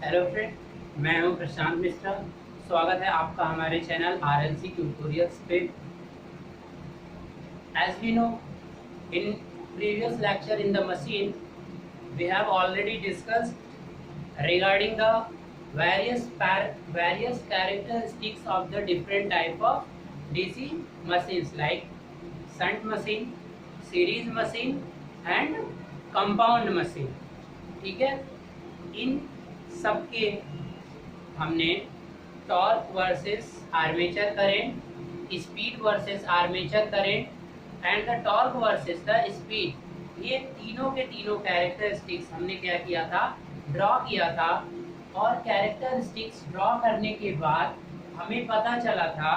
Hello friend, मैं हूं प्रशांत मिश्रा। स्वागत है आपका हमारे चैनल RLC ट्यूटोरियल्स पे। As we know, in previous lecture in the machine we have already discussed regarding the various characteristics of the different type of DC machines like shunt machine, series machine and compound machine। ठीक है, इन सबके हमने torque versus armature current, speed versus armature current and the torque versus the speed, ये तीनों के तीनों characteristics हमने क्या किया था, ड्रॉ किया था। और कैरेक्टरिस्टिक्स ड्रॉ करने के बाद हमें पता चला था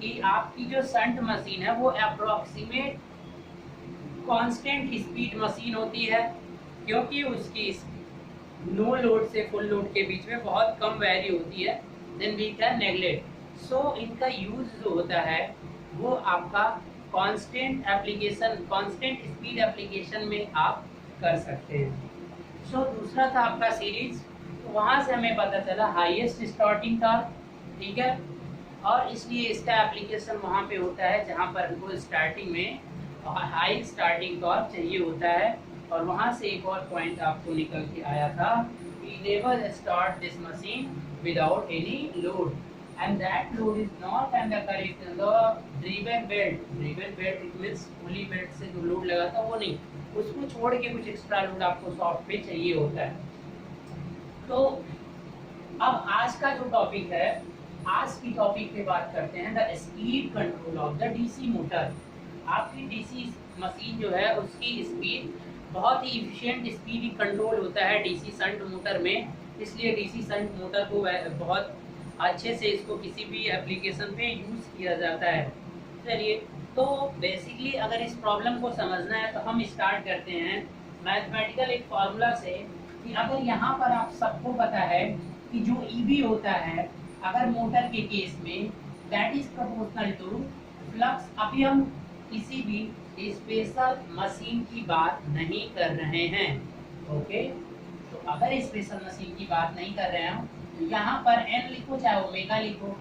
कि आपकी जो शंट मशीन है वो अप्रोक्सीमेट कांस्टेंट स्पीड मशीन होती है, क्योंकि उसकी नो लोड से फुल लोड के बीच में बहुत कम वैरी होती है। Then we can neglect. So इनका यूज जो होता है वो आपका constant application, constant speed application में आप कर सकते हैं। सो दूसरा था आपका सीरीज, तो वहाँ से हमें पता चला हाईएस्ट स्टार्टिंग टॉर्क, ठीक है, और इसलिए इसका एप्लीकेशन वहाँ पे होता है जहाँ पर हमको स्टार्टिंग में हाई स्टार्टिंग टॉर्क चाहिए होता है। और वहाँ से एक और पॉइंट आपको निकल के आया था, we never start this machine without any load and that load is not under correct the driven belt। driven belt it means fully belt से जो लोड लगा था वो नहीं, उसको छोड़ के कुछ एक्स्ट्रा लोड आपको सॉफ्ट पे चाहिए होता है। तो अब आज का जो टॉपिक है, आज की टॉपिक पे बात करते हैं the speed control of the DC motor. आपकी डीसी मशीन जो है उसकी स्पीड बहुत ही इफिशिएंट स्पीड कंट्रोल होता है डीसी शंट मोटर में, इसलिए डीसी शंट मोटर को बहुत अच्छे से इसको किसी भी एप्लीकेशन पे यूज़ किया जाता है। चलिए, तो बेसिकली अगर इस प्रॉब्लम को समझना है तो हम स्टार्ट करते हैं मैथमेटिकल एक फॉर्मूला से कि अगर यहाँ पर आप सबको पता है कि जो ईबी होता है अगर मोटर के केस में that is proportional to flux. अभी हम किसी भी स्पेशल मशीन की बात नहीं कर रहे हैं, ओके। तो अगर स्पेशल मशीन की बात नहीं कर रहे हैं तो यहाँ पर n लिखो चाहे ओमेगा लिखो,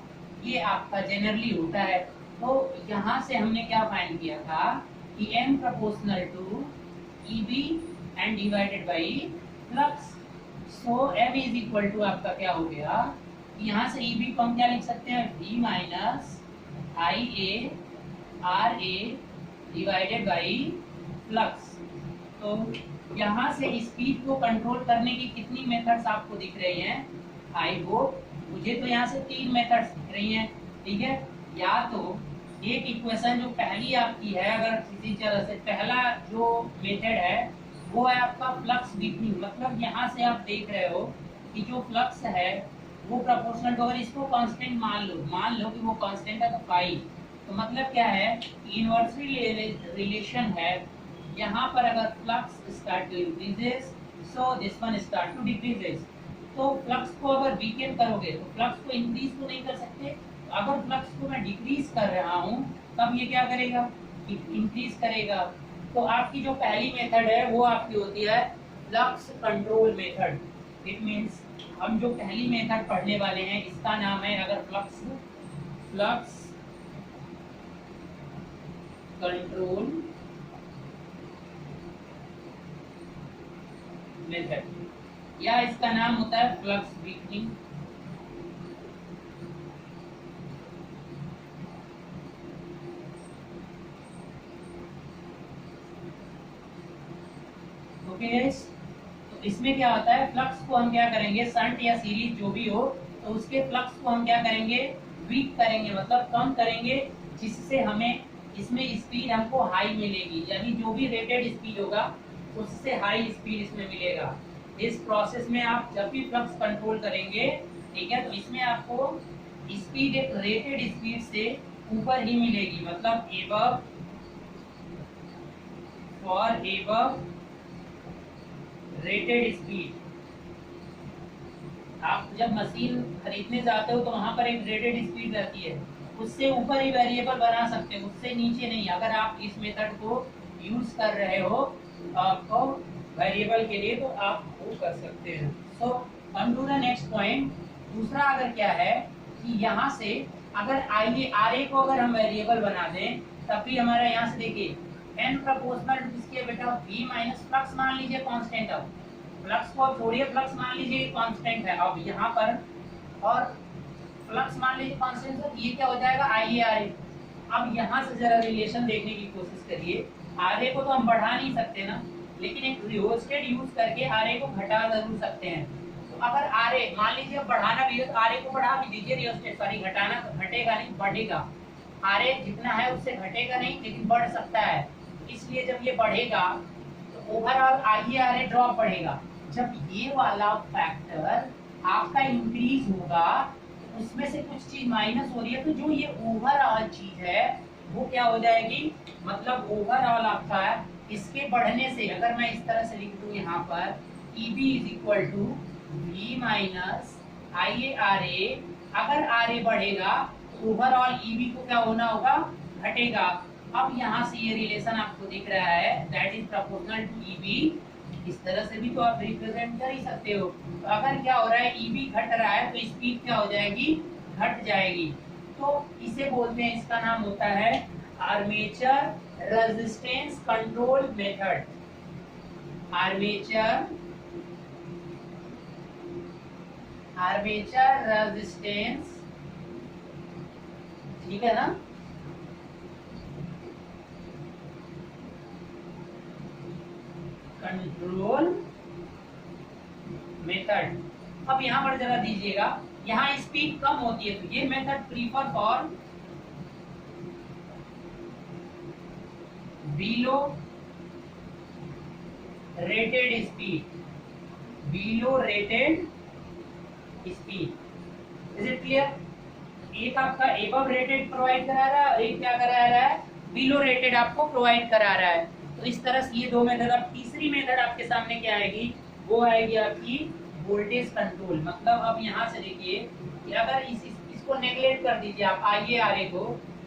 ये आपका जनरली होता है। तो यहाँ से हमने क्या फाइंड किया था कि m proportional to EB and divided by flux. So m is equal to आपका क्या हो गया, यहाँ से ईबी को हम क्या लिख सकते हैं, v minus I A R A divided by flux. तो यहाँ से स्पीड को कंट्रोल करने की कितनी मेथड्स आपको दिख रही हैं, आई होप मुझे तो यहाँ से 3 मेथड्स दिख रही हैं, ठीक है। या तो एक इक्वेशन जो पहली आपकी है, अगर किसी तरह से पहला जो मेथड है वो है आपका फ्लक्स डिफिनिंग, मतलब यहाँ से आप देख रहे हो कि जो फ्लक्स है वो प्रोपोर्शनल टू, अगर इसको कांस्टेंट मान लो कि वो कांस्टेंट है तो पाई, तो मतलब क्या है, इनवर्सली रिलेशन है। यहाँ पर अगर flux start to increases so this one start to decreases. तो फ्लक्स को अगर वीकेंड करोगे तो फ्लक्स को इंक्रीज तो नहीं कर सकते, तो अगर फ्लक्स को मैं डिक्रीज कर रहा हूँ तब ये क्या करेगा, इंक्रीज करेगा। तो आपकी जो पहली मेथड है वो आपकी होती है flux control method. It means हम जो पहली मेथड पढ़ने वाले हैं इसका नाम है, अगर फ्लक्स कंट्रोल मेथड, या इसका नाम होता है फ्लक्स वीकनिंग। ओके गाइस, तो इसमें क्या होता है, फ्लक्स को हम क्या करेंगे, शंट या सीरीज जो भी हो, तो उसके फ्लक्स को हम क्या करेंगे, वीक करेंगे, मतलब कम करेंगे, जिससे हमें इसमें स्पीड हमको हाई मिलेगी, यानी जो भी रेटेड स्पीड होगा उससे हाई स्पीड इसमें मिलेगा। इस प्रोसेस में आप जब भी फ्लक्स कंट्रोल करेंगे, ठीक है, तो इसमें आपको स्पीड एक रेटेड स्पीड से ऊपर ही मिलेगी, मतलब above, for above rated speed. आप जब मशीन खरीदने जाते हो तो वहां पर एक रेटेड स्पीड रहती है, उससे ऊपर ही वेरिएबल बना सकते हो, उससे नीचे नहीं। अगर आप इस मेथड को यूज कर रहे हो तो आपको वेरिएबल के लिए, तो आप वो कर सकते हैं। So come to the next point. दूसरा अगर क्या है कि यहाँ से अगर आइए आर ए को अगर हम वेरिएबल बना दें, तब भी हमारा यहाँ से देखिए एन प्रोपोर्शनल टू किसके बेटा वी माइनस फ्लक्स मान लीजिए कांस्टेंट। अब फ्लक्स को छोड़िए, फ्लक्स मान लीजिए कांस्टेंट है अब यहाँ पर, और फ्लक्स मान लीजिए कांस्टेंट है, ये क्या हो जाएगा आई ए आर ए। अब यहाँ से जरा रिलेशन देखने की कोशिश करिए। आर ए को तो हम बढ़ा नहीं सकते ना, लेकिन एक रियोस्टेट यूज करके आर ए को घटा जरूर सकते हैं। तो अगर आर ए मान लीजिए बढ़ाना भी है तो आर ए को बढ़ा भी दीजिए, रियोस्टेट सॉरी घटाना तो घटेगा नहीं बढ़ेगा। आर ए जितना है उससे घटेगा नहीं, लेकिन बढ़ सकता है। इसलिए जब ये बढ़ेगा तो overall I A R A drop बढ़ेगा। जब ये वाला फैक्टर आपका इंक्रीज होगा, उसमें से कुछ चीज माइनस हो रही है, तो जो ये ओवरऑल चीज है वो क्या हो जाएगी, मतलब ओवरऑल आपका इसके बढ़ने से, अगर मैं इस तरह से लिख दूं यहाँ पर EB is equal to V minus I A R A. अगर आर ए बढ़ेगा तो ओवरऑल EB को क्या होना होगा, घटेगा। अब यहाँ से ये रिलेशन आपको दिख रहा है, that is proportional to EB। इस तरह से भी तो आप रिप्रेजेंट कर ही सकते हो। तो अगर क्या हो रहा है, EB घट रहा है तो स्पीड क्या हो जाएगी, घट जाएगी। तो इसे बोलते हैं, इसका नाम होता है armature resistance control method. Armature resistance, ठीक है ना। Control method. अब यहां पर जरा दीजिएगा, यहाँ स्पीड कम होती है तो ये method prefer for below rated speed. Is it clear? एक आपका एबव रेटेड प्रोवाइड करा रहा है और एक क्या करा रहा है, बिलो रेटेड आपको प्रोवाइड करा रहा है। तो इस तरह से ये दो मेथड। अब तीसरी मेथड आपके सामने क्या आएगी, वो आएगी आपकी वोल्टेज कंट्रोल। मतलब अब यहाँ से देखिए कि अगर इसको नेगलेक्ट कर दीजिए आप आई ए आर ए को,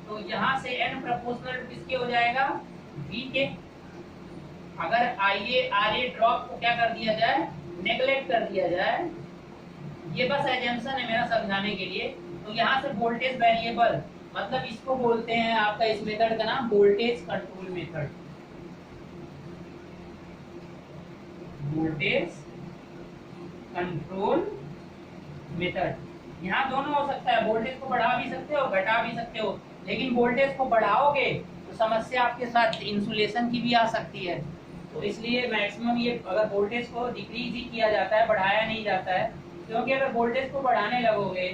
तो यहाँ से एन प्रोपोर्शनल किसके हो जाएगा, वी के। अगर आई ए आर ए ड्रॉप को क्या कर दिया जाए, नेगलेक्ट कर दिया जाए, ये बस एजम्पशन है मेरा समझाने के लिए। तो यहाँ से वोल्टेज वेरिएबल, मतलब इसको बोलते हैं आपका, इस मेथड का नाम voltage control method. Voltage control method. यहाँ दोनों हो सकता है, वोल्टेज को बढ़ा भी सकते हो घटा भी सकते हो, लेकिन वोल्टेज को बढ़ाओगे तो समस्या आपके साथ इंसुलेशन की भी आ सकती है। तो इसलिए मैक्सिमम ये अगर वोल्टेज को डिक्रीज ही किया जाता है, बढ़ाया नहीं जाता है, क्योंकि अगर वोल्टेज को बढ़ाने लगोगे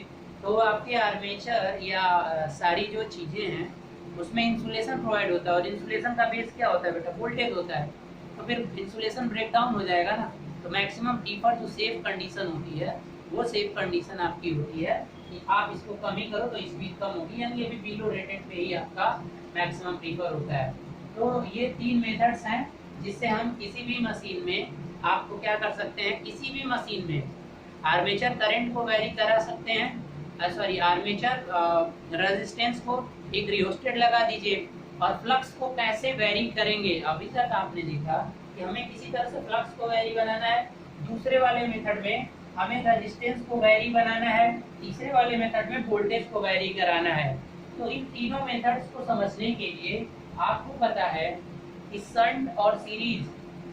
तो आपके आर्मेचर या सारी जो चीज़ें हैं उसमें इंसुलेशन प्रोवाइड होता है, और इंसुलेशन का बेस क्या होता है बेटा, वोल्टेज होता है। तो फिर इंसुलेशन ब्रेक डाउन हो जाएगा ना। तो मैक्सिमम प्रीफर जो सेफ कंडीशन होती है, वो सेफ कंडीशन आपकी होती है कि आप इसको कम ही करो तो स्पीड कम होगी, यानी ये भी बिलो रेटेड पे ही आपका मैक्सिमम प्रीफर होता है। तो ये तीन मेथड्स हैं जिससे हम किसी भी मशीन में आपको क्या कर सकते हैं, किसी भी मशीन में आर्मेचर करंट को वेरी करा सकते हैं, सॉरी आर्मेचर रेजिस्टेंस को एक रियोस्टेट लगा दीजिए, और फ्लक्स को कैसे वेरी करेंगे। अभी तक आपने देखा कि हमें किसी तरह से फ्लक्स को वेरी बनाना है, दूसरे वाले मेथड में हमें रेजिस्टेंस को वेरी बनाना है, तीसरे वाले मेथड में वोल्टेज को वेरी कराना है। तो इन तीनों मेथड्स को समझने के लिए आपको पता है कि शंट और सीरीज,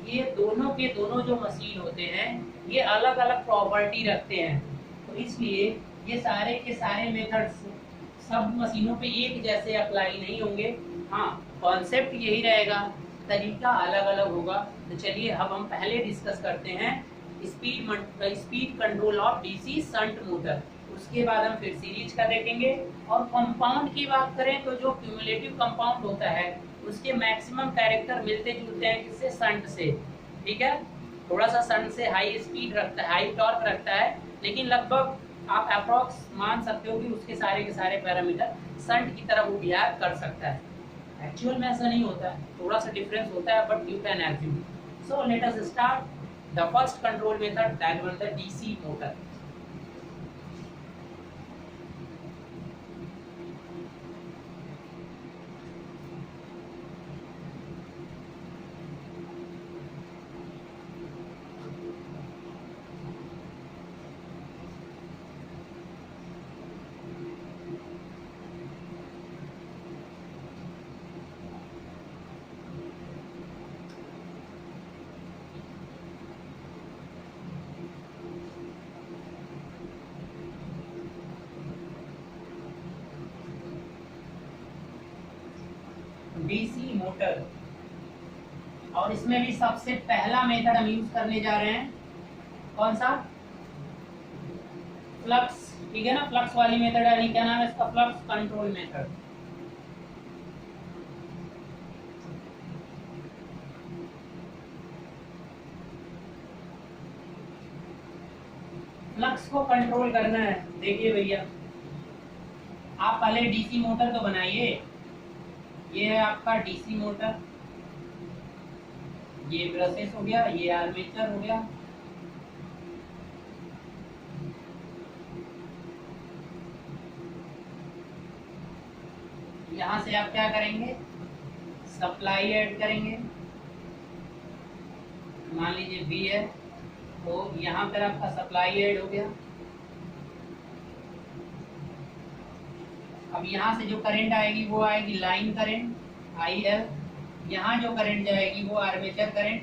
ये दोनों के दोनों जो मशीन होते हैं ये अलग अलग प्रॉपर्टी रखते हैं। तो इसलिए ये सारे के सारे मेथड्स सब मशीनों पे एक जैसे अप्लाई नहीं होंगे। हाँ, कॉन्सेप्ट यही रहेगा, तरीका अलग अलग होगा। तो चलिए अब हम पहले डिस्कस करते हैं speed control of DC shunt motor, उसके बाद हम फिर सीरीज का देखेंगे। और कंपाउंड की बात करें तो जो क्यूमुलेटिव कंपाउंड होता है उसके मैक्सिमम कैरेक्टर मिलते जुलते हैं किससे, शंट से। ठीक है, थोड़ा सा शंट से हाई स्पीड रखता है, हाई टॉर्क रखता है, लेकिन लगभग आप अप्रॉक्स मान सकते हो कि उसके सारे के सारे पैरामीटर शंट की तरह वो बिहेव कर सकता है। एक्चुअल में ऐसा नहीं होता है, थोड़ा सा डिफरेंस होता है, but you can assume. So let us start the first control method, that was the DC motor. DC motor, और इसमें भी सबसे पहला मेथड हम यूज करने जा रहे हैं, कौन सा? फ्लक्स, ठीक है ना, फ्लक्स वाली मेथड है। क्या नाम है इसका? Flux control method. फ्लक्स को कंट्रोल करना है। देखिए भैया, आप पहले डीसी मोटर तो बनाइए। ये है आपका डीसी मोटर, ये ब्रशेस हो गया, ये आर्मेचर हो गया, यहां से आप क्या करेंगे? सप्लाई ऐड करेंगे। मान लीजिए बी है, तो यहाँ पर आपका सप्लाई ऐड हो गया। अब यहाँ से जो करंट आएगी वो आएगी लाइन करंट IL। यहाँ जो करंट जाएगी वो आर्मेचर करंट।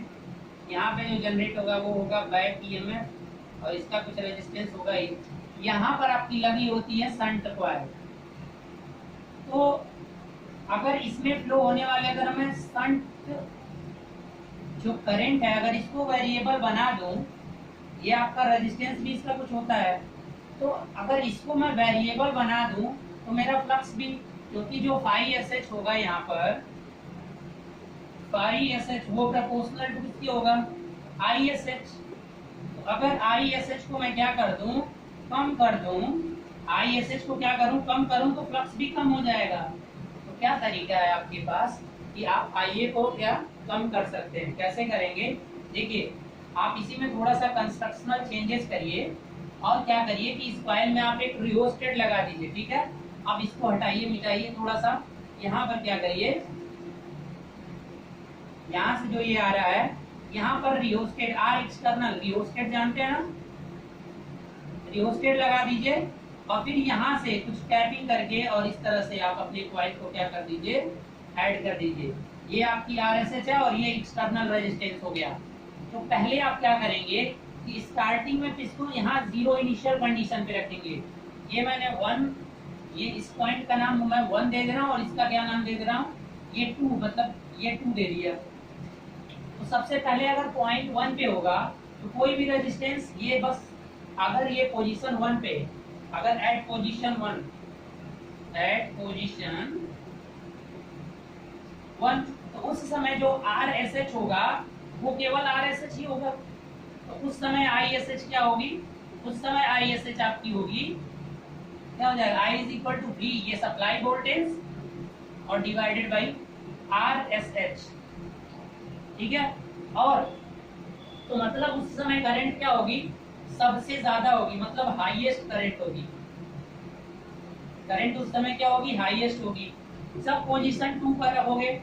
यहाँ पे जो जनरेट होगा वो होगा बैक EMF, और इसका कुछ रेजिस्टेंस होगा ही। यहाँ पर आपकी लगी होती है शंट कॉइल। तो अगर इसमें फ्लो होने वाले, अगर मैं शंट जो करंट है अगर इसको वेरिएबल बना दूं, ये आपका रेजिस्टेंस भी इसका कुछ होता है, तो अगर इसको मैं वेरिएबल बना दूं तो मेरा फ्लक्स भी, क्योंकि जो फाई SH होगा यहाँ पर, फाई SH वो प्रोपोर्शनल टू किसकी होगा? ISH। तो अगर ISH को मैं क्या कर दूं? कम कर दूं, ISH को क्या करूं? कम करूं, तो फ्लक्स भी कम हो जाएगा। तो क्या तरीका है आपके पास कि आप IA को क्या कम कर सकते हैं? कैसे करेंगे? देखिए, आप इसी में थोड़ा सा कंस्ट्रक्शनल चेंजेस करिए, और क्या करिए कि इस कॉइल में आप एक रियोस्टेट लगा दीजिए, ठीक है? अब इसको हटाइए, मिटाइए थोड़ा सा। यहाँ पर क्या करिए, यहाँ से जो ये आ रहा है, यहाँ पर रियोस्टेट, आर एक्सटर्नल रियोस्टेट जानते हैं ना, रियोस्टेट लगा दीजिए, और फिर यहाँ से कुछ टैपिंग करके और इस तरह से आप अपने कॉइल को क्या कर दीजिए? ऐड कर दीजिए। ये आपकी RSH है और ये एक्सटर्नल रेजिस्टेंस हो गया। तो पहले आप क्या करेंगे कि स्टार्टिंग में इसको यहाँ 0 इनिशियल कंडीशन पे रखेंगे। ये मैंने 1, ये इस पॉइंट का नाम मैं 1 दे दे रहा हूँ, और इसका क्या नाम दे दे रहा हूँ? ये 2, मतलब ये 2 दे दिया। तो सबसे पहले अगर पॉइंट 1 पे होगा तो कोई भी रेजिस्टेंस, ये बस अगर ये पोजीशन 1 पे, अगर एट पोजीशन 1, तो उस समय जो RSH होगा वो केवल RSH ही होगा। तो उस समय ISH क्या होगी? उस समय ISH आपकी होगी, क्या हो जाएगा? I is equal to V, ये सप्लाई वोल्टेज, और डिवाइडेड बाई RSH, ठीक है? और तो मतलब उस समय करंट क्या होगी? सबसे ज्यादा होगी, मतलब हाईएस्ट करंट होगी। करंट उस समय क्या होगी? हाईएस्ट होगी। जब पोजीशन 2 पर रहोगे,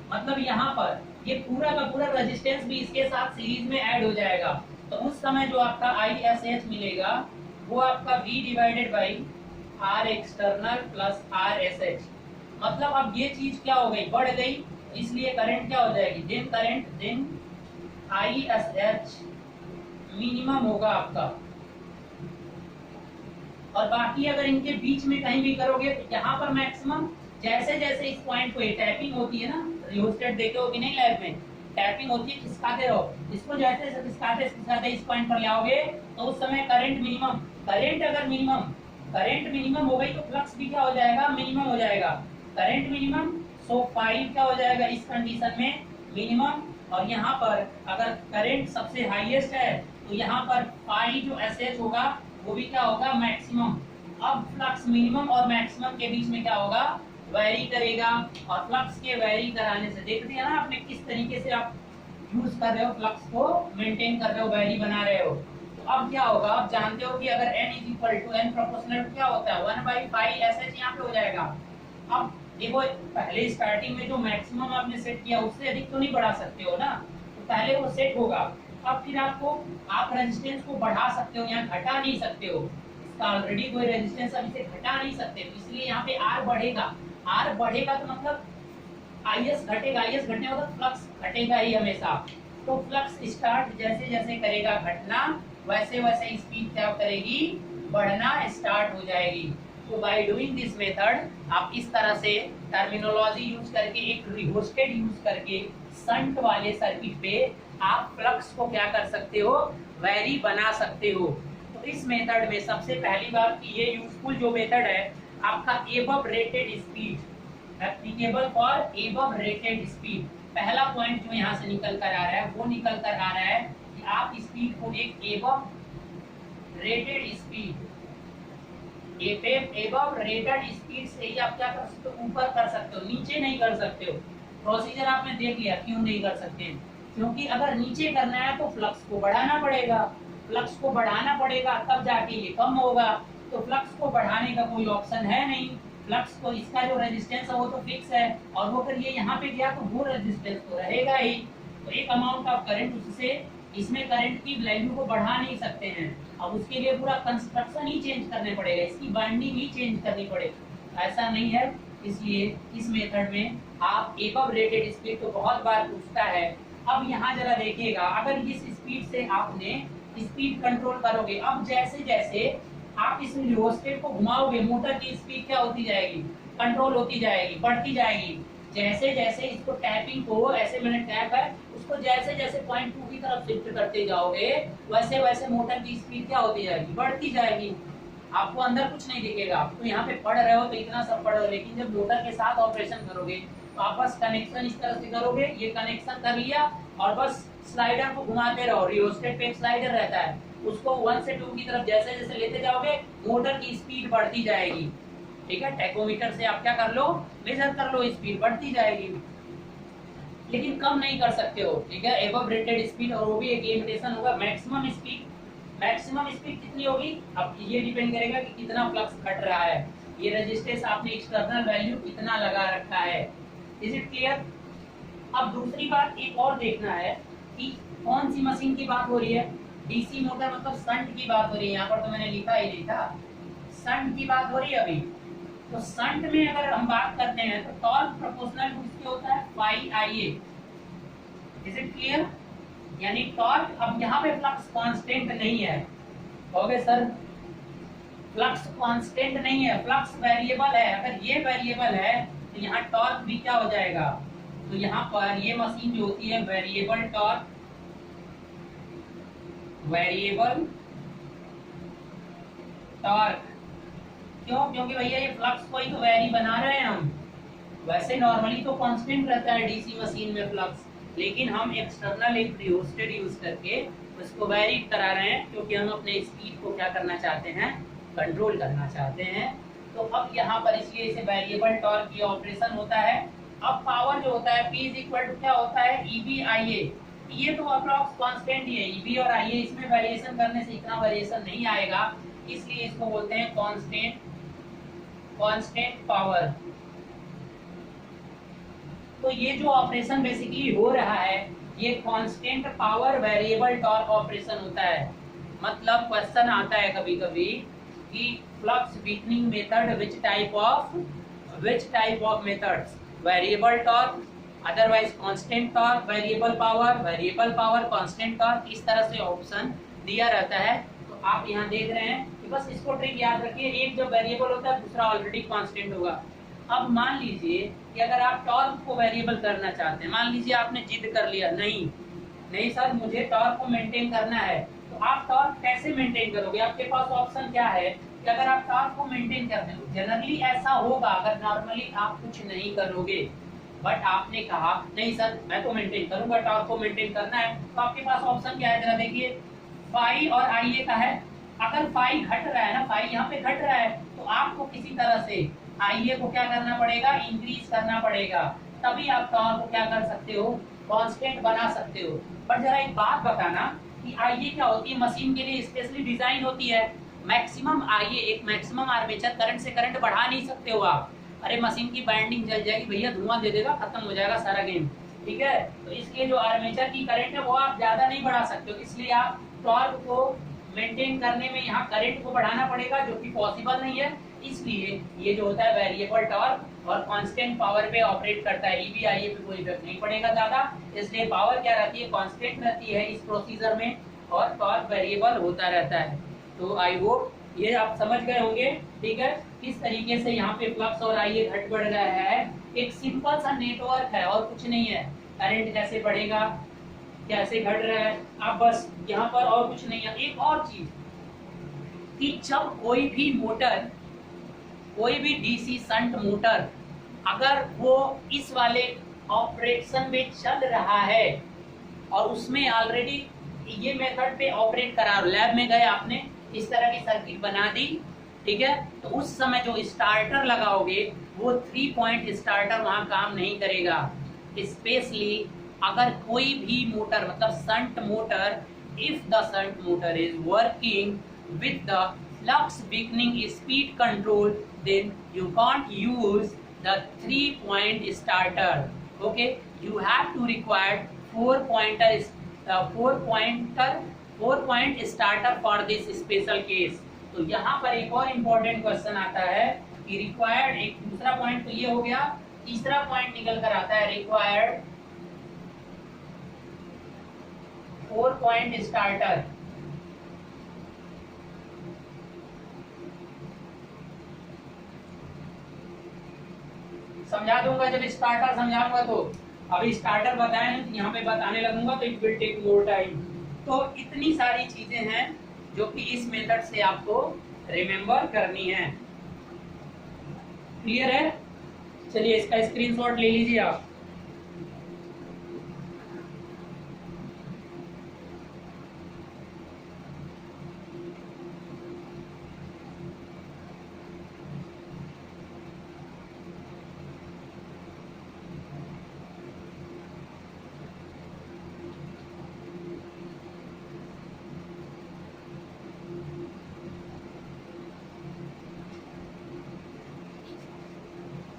मतलब यहाँ पर ये पूरा का पूरा रेजिस्टेंस भी इसके साथ सीरीज में ऐड हो जाएगा। तो उस समय जो आपका ISH मिलेगा वो आपका V divided by R external plus RSH। मतलब अब ये चीज क्या हो गई? बढ़ गई, इसलिए करंट क्या हो जाएगी? देन ISH मिनिमम होगा आपका। और बाकी अगर इनके बीच में कहीं भी करोगे तो यहाँ पर मैक्सिमम, जैसे जैसे इस पॉइंट को, ये टैपिंग होती है ना, रियोस्टेट देखे हो कि नहीं लैब में? टैपिंग होती है, खिसकाते रहो इसको, जैसे जैसे खिसकाते इस पॉइंट पर ले आओगे तो उस समय करंट मिनिमम, करंट मिनिमम हो गई तो फ्लक्स भी क्या हो जाएगा? मिनिमम हो जाएगा। करंट मिनिमम, सो 5 क्या हो जाएगा इस कंडीशन में? मिनिमम। और यहाँ पर अगर करंट सबसे हाईएस्ट है तो यहाँ पर 5 जो SH होगा वो भी क्या होगा? मैक्सिमम। अब फ्लक्स मिनिमम और मैक्सिमम के बीच में क्या होगा? वैरी करेगा। और फ्लक्स के वैरी कराने से देखते हैं ना आपने किस तरीके से आप यूज कर रहे हो, फ्लक्स को मेंटेन कर रहे हो, वैरी बना रहे हो। तो अब क्या होगा? आप जानते हो कि अगर n is equal to n proportional to क्या होता है? 1/5 SH यहाँ पे हो जाएगा। अब देखो, पहले स्टार्टिंग में जो मैक्सिमम आपने सेट किया उससे अधिक तो नहीं बढ़ा सकते हो ना, तो पहले वो सेट होगा। अब फिर आप रेजिस्टेंस को बढ़ा सकते हो, यहाँ घटा नहीं सकते हो। इसका ऑलरेडी कोई रेजिस्टेंस, अब इसे घटा नहीं सकते, तो इसलिए यहाँ पे R बढ़ेगा। R बढ़ेगा तो मतलब IS घटेगा, IS घटने मतलब फ्लक्स घटेगा ही हमेशा। तो फ्लक्स स्टार्ट जैसे जैसे करेगा घटना, वैसे वैसे स्पीड क्या करेगी? बढ़ना स्टार्ट हो जाएगी। तो बाय डूइंग दिस मेथड आप इस तरह से टर्मिनोलॉजी यूज करके, एक रिहोस्टेट यूज करके शंट वाले सर्किट पे आप फ्लक्स को क्या कर सकते हो, वेरी बना सकते हो। तो इस मेथड में सबसे पहली बात कि ये यूजफुल जो मेथड है आपका above rated speed, applicable for above rated speed. पहला पॉइंट जो यहाँ से निकल कर आ रहा है वो निकल कर आ रहा है कि आप स्पीड को एक above rated speed, above rated speed से ही आप क्या कर सकते हो, ऊपर कर सकते हो, नीचे नहीं कर सकते हो। प्रोसीजर आपने देख लिया क्यों नहीं कर सकते, क्योंकि अगर नीचे करना है तो फ्लक्स को बढ़ाना पड़ेगा, फ्लक्स को बढ़ाना पड़ेगा तब जाके ये कम होगा। तो फ्लक्स को बढ़ाने का कोई ऑप्शन है नहीं, फ्लक्स को इसका जो रेजिस्टेंस है वो तो फिक्स है, और वो अगर ये यहाँ पे गया तो वो रेजिस्टेंस तो रहेगा ही। तो एक अमाउंट ऑफ करंट, उससे इसमें करंट की वैल्यू को बढ़ा नहीं सकते हैं। अब उसके लिए पूरा कंस्ट्रक्शन ही चेंज करने पड़ेगा, इसकी बाइंडिंग ही चेंज करनी पड़ेगी, ऐसा नहीं है। इसलिए इस मेथड में आप एबव रेटेड स्पीड तो बहुत बार पूछता है। अब यहाँ जरा देखिएगा, अगर इस स्पीड से आपने स्पीड कंट्रोल करोगे, अब जैसे जैसे आप इस रिहोस्टेट को घुमाओगे मोटर की स्पीड क्या होती जाएगी, कंट्रोल होती जाएगी, बढ़ती जाएगी। जैसे जैसे इसको टैपिंग को, ऐसे मैंने टैप है उसको जैसे जैसे पॉइंट 2 की तरफ शिफ्ट करते जाओगे वैसे वैसे मोटर की स्पीड क्या होती जाएगी, बढ़ती जाएगी। आपको अंदर कुछ नहीं दिखेगा, आप तो यहाँ पे पढ़ रहे हो तो इतना सब पढ़ रहे हो, लेकिन जब मोटर के साथ ऑपरेशन करोगे तो आप बस कनेक्शन इस तरह से करोगे, ये कनेक्शन कर लिया और बस स्लाइडर को घुमाते रहो। रियोस्टेट पे एक स्लाइडर रहता है, उसको 1 से 2 की तरफ जैसे जैसे लेते जाओगे मोटर की स्पीड बढ़ती जाएगी। ठीक है, टैकोमीटर से आप क्या कर लो, मेजर कर लो, स्पीड बढ़ती जाएगी, लेकिन कम नहीं कर सकते हो। ठीक है, एबव रेटेड स्पीड, और वो भी एक लिमिटेशन होगा। मैक्सिमम स्पीड, मैक्सिमम स्पीड कितनी होगी, अब ये डिपेंड करेगा कि कितना फ्लक्स घट रहा है, ये रेजिस्टेंस आपने एक्सटर्नल वैल्यू कितना लगा रखा है। Is it clear? अब दूसरी बात एक और देखना है कि कौन सी मशीन की बात हो रही है, डीसी मोटर मतलब शंट की बात हो रही है। यहाँ पर तो मैंने लिखा ही नहीं था, शंट की बात हो रही है अभी। तो शंट में अगर हम बात करते हैं तो टॉर्क प्रोपोर्शनल टू किसके होता है, phi IA। Is it clear? यानी टॉर्क, अब यहाँ पे फ्लक्स कांस्टेंट नहीं है, कहोगे सर फ्लक्स कांस्टेंट नहीं है, फ्लक्स वेरिएबल है। अगर ये वेरिएबल है तो यहाँ टॉर्क भी क्या हो जाएगा, तो यहाँ पर ये मशीन जो होती है वेरिएबल टॉर्क, वेरिएबल टॉर्क। क्यों? क्योंकि भैया ये फ्लक्स को ही तो वेरी बना रहे हैं हम। वैसे नॉर्मली तो कांस्टेंट रहता है डीसी मशीन में फ्लक्स, लेकिन हम एक्सटर्नल एक रियोस्टेट यूज करके उसको वेरी करा रहे हैं, क्योंकि हम अपने स्पीड को क्या करना चाहते हैं, कंट्रोल करना चाहते हैं। तो अब यहाँ पर इसलिए इसे वेरिएबल टॉर्क की ऑपरेशन होता है। अब पावर जो होता है P इज इक्वल टू क्या होता है, EB IA। ये तो अप्रॉक्स कांस्टेंट ही है, EB और IA, इसमें वेरिएशन करने से इतना वेरिएशन नहीं आएगा, इसलिए इसको बोलते हैं कांस्टेंट, कांस्टेंट पावर। तो ये जो ऑपरेशन बेसिकली हो रहा है ये constant power variable torque operation होता है। मतलब क्वेश्चन आता है कभी कभी कि flux weakening method which type of methods, variable torque, otherwise constant torque, variable power constant torque, इस तरह से ऑप्शन दिया रहता है। तो आप यहाँ देख रहे हैं कि बस इसको ट्रिक याद रखिए, एक जब वेरिएबल होता है दूसरा ऑलरेडी कांस्टेंट होगा। अब मान लीजिए कि अगर आप टॉर्क को वेरिएबल करना चाहते हैं, मान लीजिए आपने जिद कर लिया, नहीं सर मुझे टॉर्क को मेंटेन करना है, तो आप टॉर्क कैसे मेंटेन करोगे, आपके पास ऑप्शन क्या है कि अगर आप टॉर्क को मेंटेन करते हो, जनरली ऐसा होगा अगर नॉर्मली आप कुछ नहीं करोगे, बट आपने कहा नहीं सर मैं तो मेंटेन करूंगा, टॉर्क को मेंटेन करना है, तो आपके पास ऑप्शन क्या है, जरा देखिए, फाई और IA का है। अगर फाई घट रहा है ना, फाई यहाँ पे घट रहा है, तो आपको किसी तरह से IA को क्या करना पड़ेगा, इंक्रीज करना पड़ेगा, तभी आप टॉर्क को क्या कर सकते हो, कांस्टेंट बना सकते हो। पर जरा एक बात बताना कि IA क्या होती है, मशीन के लिए स्पेशली डिजाइन होती है। मैक्सिमम IA, एक मैक्सिमम आर्मेचर करंट से करंट बढ़ा नहीं सकते हो आप। अरे मशीन की बाइंडिंग जल जाएगी भैया, धुआं दे देगा, खत्म हो जाएगा सारा गेम। ठीक है, तो इसलिए जो आर्मेचर की करंट है वो आप ज्यादा नहीं बढ़ा सकते हो, इसलिए आप टॉर्क को मेंटेन करने में यहाँ करंट को बढ़ाना पड़ेगा, जो कि पॉसिबल नहीं है। इसलिए ये जो होता है वेरिएबल टॉर्क और कांस्टेंट पावर पे ऑपरेट करता है, EB IA पे कोई इफेक्ट नहीं पड़ेगा ज्यादा, इसलिए पावर क्या रहती है, कांस्टेंट रहती है इस प्रोसीजर में, और टॉर्क वेरिएबल होता रहता है। तो आई होप ये आप समझ गए होंगे। ठीक है, किस तरीके से यहाँ पे फ्लक्स और आई घट बढ़ रहा है। एक सिंपल सा नेटवर्क है और कुछ नहीं है। करंट कैसे बढ़ेगा, कैसे घट रहा है, आप बस यहाँ पर और कुछ नहीं है। एक और चीज कि जब कोई भी मोटर, कोई भी डीसी शंट मोटर अगर वो इस वाले ऑपरेशन में चल रहा है और उसमें ऑलरेडी ये मेथड पे ऑपरेट करा, लैब में गए आपने इस तरह की सर्किट बना दी, ठीक है, तो उस समय जो स्टार्टर लगाओगे वो 3 पॉइंट स्टार्टर वहां काम नहीं करेगा। स्पेशली अगर कोई भी मोटर मतलब shunt motor, if the shunt motor is working with the flux beginning speed control, then you can't use the 3-point starter. Okay, you have to require 4-point starter for this special case. तो यहाँ पर एक और important question आता है कि required, एक दूसरा पॉइंट तो ये हो गया, तीसरा पॉइंट निकल कर आता है रिक्वायर्ड 4-point स्टार्टर। समझा दूंगा जब स्टार्टर समझाऊंगा, तो अभी स्टार्टर बताए तो यहाँ पे बताने लगूंगा तो it will take more time. तो इतनी सारी चीजें हैं जो कि इस मेथड से आपको रिमेम्बर करनी है। क्लियर है? चलिए इसका स्क्रीनशॉट ले लीजिए आप।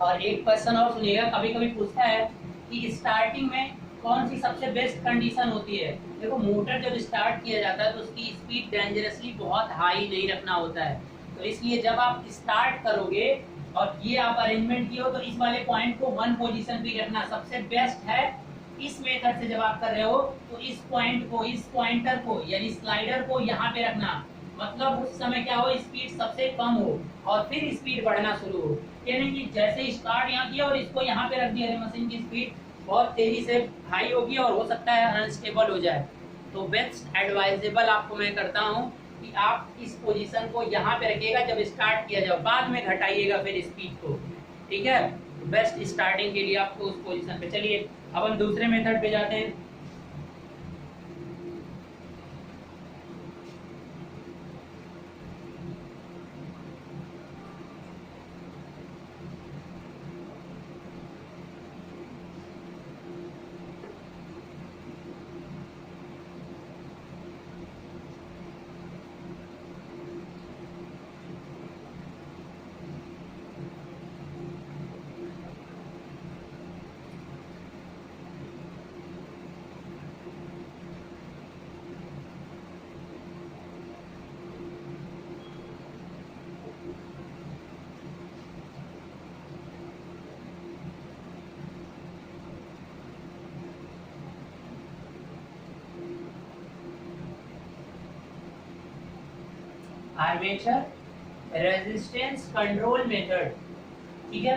और एक क्वेश्चन और सुनिएगा, कभी कभी पूछता है कि स्टार्टिंग में कौन सी सबसे बेस्ट कंडीशन होती है। देखो मोटर जब स्टार्ट किया जाता है तो उसकी स्पीड डेंजरसली बहुत हाई नहीं रखना होता है, तो इसलिए जब आप स्टार्ट करोगे और ये आप अरेंजमेंट किए हो तो इस वाले पॉइंट को 1 पोजीशन पे रखना सबसे बेस्ट है। इस मेथड से जब आप कर रहे हो तो इस पॉइंट को, इस पॉइंटर को यानी स्लाइडर को यहाँ पे रखना, मतलब उस समय क्या हो, स्पीड सबसे कम हो और फिर स्पीड बढ़ना शुरू हो। ये नहीं कि जैसे स्टार्ट यहाँ किया और इसको यहाँ पे रख दिया, मशीन की स्पीड बहुत तेजी से हाई होगी और हो सकता है अनस्टेबल हो जाए। तो बेस्ट एडवाइजेबल आपको मैं करता हूँ कि आप इस पोजीशन को यहाँ पे रखिएगा जब स्टार्ट किया जाए, बाद में घटाइएगा फिर स्पीड को। ठीक है, बेस्ट स्टार्टिंग के लिए आपको उस पोजीशन पे। चलिए अब हम दूसरे मेथड पे जाते हैं। Armature resistance control method. ठीक है,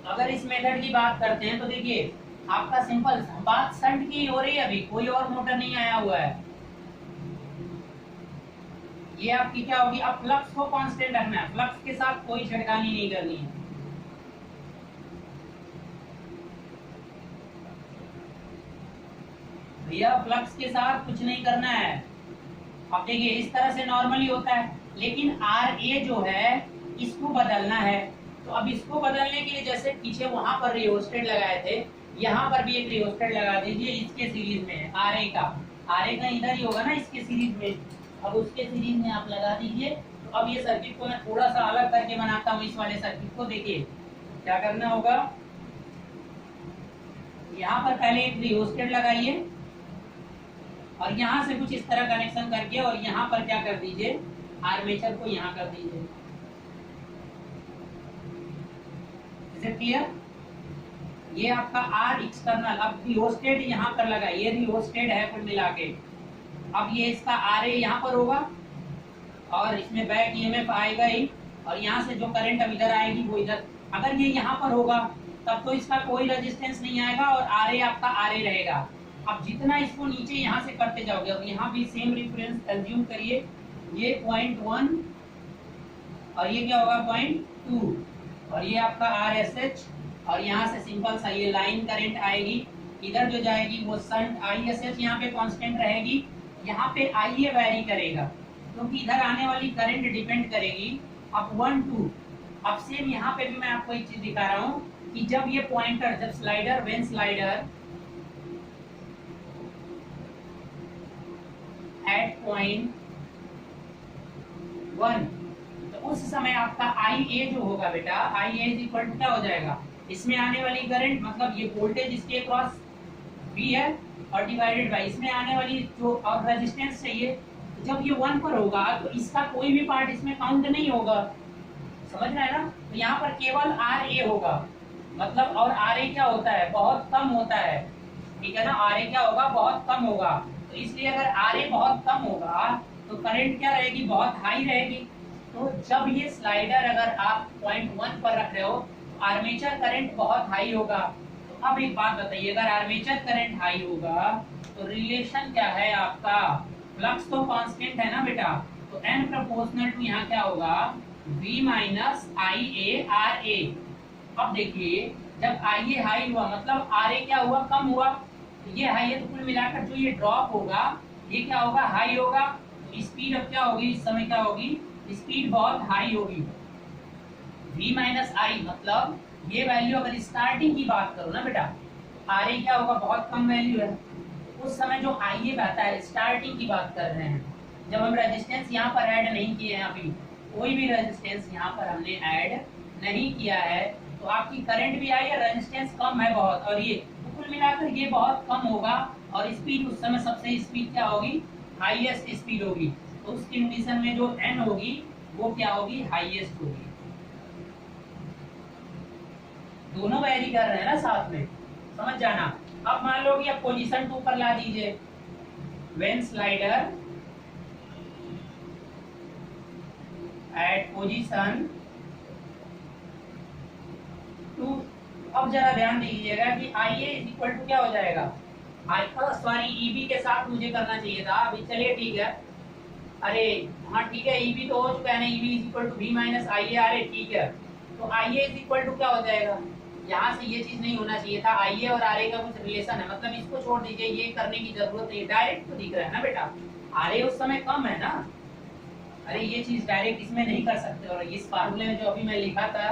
अगर इस मेथड की बात करते हैं तो देखिए आपका सिंपल बात शंट की हो रही है, अभी कोई और मोटर नहीं आया हुआ है। ये आपकी क्या होगी, अब फ्लक्स को कांस्टेंट रखना है, फ्लक्स के साथ कोई छेड़खानी नहीं करनी है। भैया फ्लक्स के साथ कुछ नहीं करना है। अब देखिए इस तरह से नॉर्मली होता है, लेकिन RA जो है इसको बदलना है। तो अब इसको बदलने के लिए जैसे पीछे वहां पर रियोस्टेट लगाए थे, यहाँ पर भी एक रियोस्टेट लगा दीजिए इसके सीरीज में। RA का इधर ही होगा ना इसके सीरीज में, अब उसके सीरीज में आप लगा दीजिए। तो अब ये सर्किट को मैं थोड़ा सा अलग करके बनाता हूँ। इस वाले सर्किट को देखिए क्या करना होगा, यहाँ पर पहले एक रियोस्टेट लगाइए और यहाँ से कुछ इस तरह कनेक्शन करके और यहाँ पर क्या कर दीजिए, आर्मेचर को यहाँ कर दीजिए। Is it clear? ये आपका आर एक्सटर्नल, अब रियोस्टेट यहाँ पर लगाइए, रियोस्टेट है कुल मिला के। अब ये इसका आर ए यहाँ पर होगा और इसमें बैक ईएमएफ आएगा ही, और यहाँ से जो करंट अब इधर आएगी वो इधर, अगर ये यहाँ पर होगा तब तो इसका कोई रेजिस्टेंस नहीं आएगा और आरए आपका आरए रहेगा। अब जितना इसको नीचे यहाँ से करते जाओगे, अब यहाँ भी सेम रेफरेंस एज्यूम करिए, ये 0.1 और ये क्या होगा 0.2 और ये आपका RSH, और यहाँ से सिंपल सा ये लाइन करंट आएगी, इधर जो जाएगी वो शंट ISH यहाँ पे कांस्टेंट रहेगी, यहाँ पे IA वैरी करेगा क्योंकि इधर आने वाली करंट डिपेंड करेगी। अब 1 2, अब सेम यहाँ पे भी मैं आपको एक चीज दिखा रहा हूँ कि जब ये पॉइंटर, जब slider, when slider at point 1, तो उस समय आपका IA जो होगा बेटा, IA इज इक्वल टू क्या हो जाएगा, इसमें आने वाली करंट मतलब ये वोल्टेज इसके क्रॉस V है और डिवाइडेड बाय इसमें आने वाली जो और रेजिस्टेंस चाहिए, तो जब ये 1 पर होगा तो इसका कोई भी पार्ट इसमें काउंट नहीं होगा, समझ रहे हैं ना। तो यहाँ पर केवल RA होगा, मतलब और RA क्या होता है, बहुत कम होता है, ठीक है ना। RA क्या होगा, बहुत कम होगा, तो इसलिए अगर RA बहुत कम होगा तो करंट क्या रहेगी, बहुत हाई रहेगी। तो जब ये स्लाइडर अगर आप 0.1 पर रख रहे हो तो आर्मेचर करंट बहुत हाई होगा। तो अब एक बात बताइए, अगर आर्मेचर करंट हाई होगा तो रिलेशन क्या है आपका, फ्लक्स तो कांस्टेंट है ना बेटा, तो n प्रोपोर्शनल टू यहाँ क्या होगा, V माइनस IA RA। अब देखिए जब IA हाई हुआ मतलब RA क्या हुआ, कम हुआ, तो ये हाई है तो कुल मिलाकर जो ये ड्रॉप होगा ये क्या होगा, हाई होगा। तो स्पीड अब क्या होगी, इस समय क्या होगी, स्पीड बहुत हाई होगी। V माइनस आई मतलब ये वैल्यू अगर स्टार्टिंग की बात करो ना बेटा, RA क्या होगा, बहुत कम वैल्यू है, उस समय जो IA बहता है स्टार्टिंग की बात कर रहे हैं, जब हम रेजिस्टेंस यहाँ पर ऐड नहीं किए हैं, अभी कोई भी रेजिस्टेंस यहाँ पर हमने ऐड नहीं किया है, तो आपकी करंट भी आई है, रेजिस्टेंस कम है बहुत, और ये तो कुल मिलाकर ये बहुत कम होगा और स्पीड उस समय सबसे स्पीड क्या होगी, हाईएस्ट स्पीड होगी। तो उस कंडीशन में जो n होगी वो क्या होगी, हाईएस्ट होगी। दोनों वैरी कर रहे हैं ना साथ में, समझ जाना। अब मान लो कि अब पोजीशन 2 पर ला दीजिए, व्हेन स्लाइडर एट पोजीशन 2, अब जरा ध्यान दीजिएगा कि IA इज इक्वल टू क्या हो जाएगा, सॉरी EB के साथ मुझे करना चाहिए था, अभी चलिए ठीक है, अरे हाँ ठीक है, EB तो हो चुका है ना, EB is equal to V minus IA RA, ठीक है। तो IA इज इक्वल टू क्या हो जाएगा, यहाँ से ये चीज नहीं होना चाहिए था, IA और RA का कुछ रिलेशन है, मतलब इसको छोड़ दीजिए, ये करने की जरूरत नहीं, डायरेक्ट तो दिख रहा है ना बेटा, RA उस समय कम है ना, अरे ये चीज डायरेक्ट इसमें नहीं कर सकते। और इस फार्मूले में जो अभी मैं लिखा था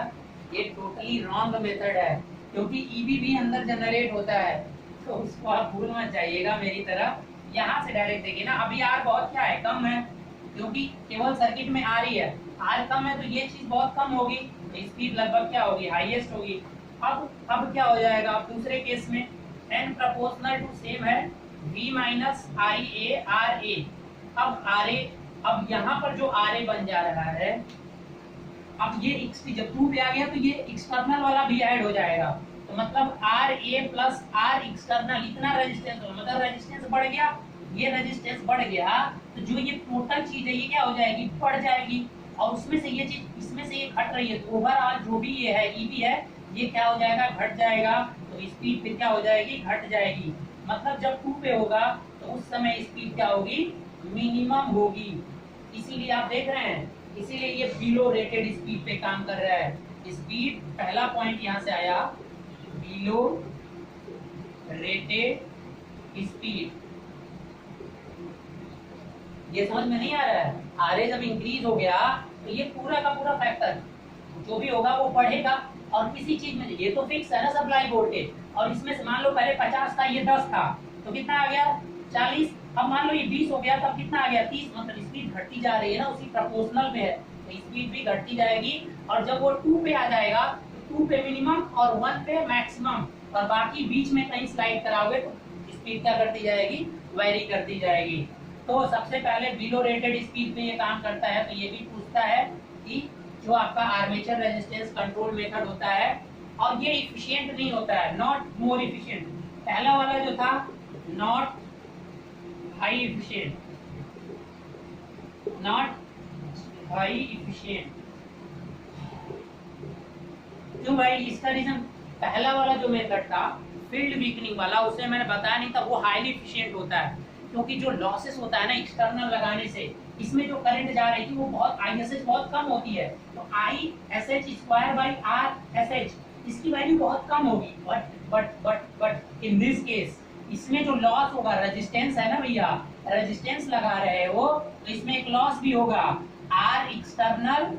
ये टोटली रॉन्ग मेथड है, क्योंकि EB भी अंदर जनरेट होता है, तो उसको आप भूल मत जाइएगा मेरी तरह। यहाँ से डायरेक्ट देखिए ना, अभी R बहुत क्या है, कम है, क्योंकि केवल सर्किट में R ही है, R कम है तो ये चीज बहुत कम होगी, स्पीड लगभग क्या होगी, हाईएस्ट होगी। अब क्या हो जाएगा, अब दूसरे केस में n प्रोपोर्शनल टू सेम है V माइनस IA RA। अब RA, अब यहाँ पर जो RA बन जा रहा है, अब ये जब 2 पे आ गया तो ये एक्सटर्नल वाला भी ऐड हो जाएगा, तो मतलब RA प्लस R एक्सटर्नल, इतना रेजिस्टेंस हो, मतलब रेजिस्टेंस बढ़ गया, ये रेजिस्टेंस बढ़ गया, तो जो ये टोटल चीज है ये क्या हो जाएगी, बढ़ जाएगी, और उसमें से ये चीज इसमें से ये घट रही है, तो ओवरऑल जो भी ये है EB है ये क्या हो जाएगा, घट जाएगा, तो स्पीड फिर क्या हो जाएगी, घट जाएगी। मतलब जब 2 पे होगा तो उस समय स्पीड क्या होगी, मिनिमम होगी। इसीलिए आप देख रहे हैं, इसीलिए ये बिलो रेटेड स्पीड पे काम कर रहा है। स्पीड पहला पॉइंट यहाँ से आया, बिलो रेटेड स्पीड, ये समझ में नहीं आ रहा है। RA जब इंक्रीज हो गया तो ये पूरा का पूरा फैक्टर जो भी होगा वो बढ़ेगा, और किसी चीज में ये तो फिक्स है ना सप्लाई वोल्टेज, और इसमें से मान लो पहले 50 था, ये 10 था, तो कितना आ गया 40, अब मान लो ये 20 हो गया, तब कितना आ गया 30, मतलब स्पीड घटती जा रही है ना, उसी प्रोपोर्शनल में है, तो स्पीड भी घटती जाएगी। और जब वो 2 पे आ जाएगा तो 2 पे मिनिमम और 1 पे मैक्सिमम, और बाकी बीच में कहीं स्लाइड कराओगे तो स्पीड क्या करती जाएगी, वेरी करती जाएगी। तो सबसे पहले बिलो रेटेड स्पीड पे ये काम करता है, तो ये भी पूछता है कि जो आपका आर्मेचर रेजिस्टेंस कंट्रोल मेथड होता है, और ये इफिशिएंट नहीं होता है, नॉट मोर इफिशिएंट। पहला वाला जो था not high efficient, not high efficient. क्यों भाई? इसका रीजन पहला वाला जो मेथड था फील्ड वीकनिंग वाला, उसे मैंने बताया नहीं था, वो हाईली इफिशिएंट होता है क्योंकि जो लॉसेस होता है ना एक्सटर्नल लगाने से, इसमें जो करंट जा रही थी वो बहुत आईएसएच बहुत कम होती है, तो I S H square by R S H इसकी वैल्यू बहुत कम होगी। बट इन दिस केस इसमें जो लॉस होगा, रेजिस्टेंस है ना भैया, रेजिस्टेंस लगा रहे हैं वो, तो इसमें एक लॉस भी होगा आर एक्सटर्नल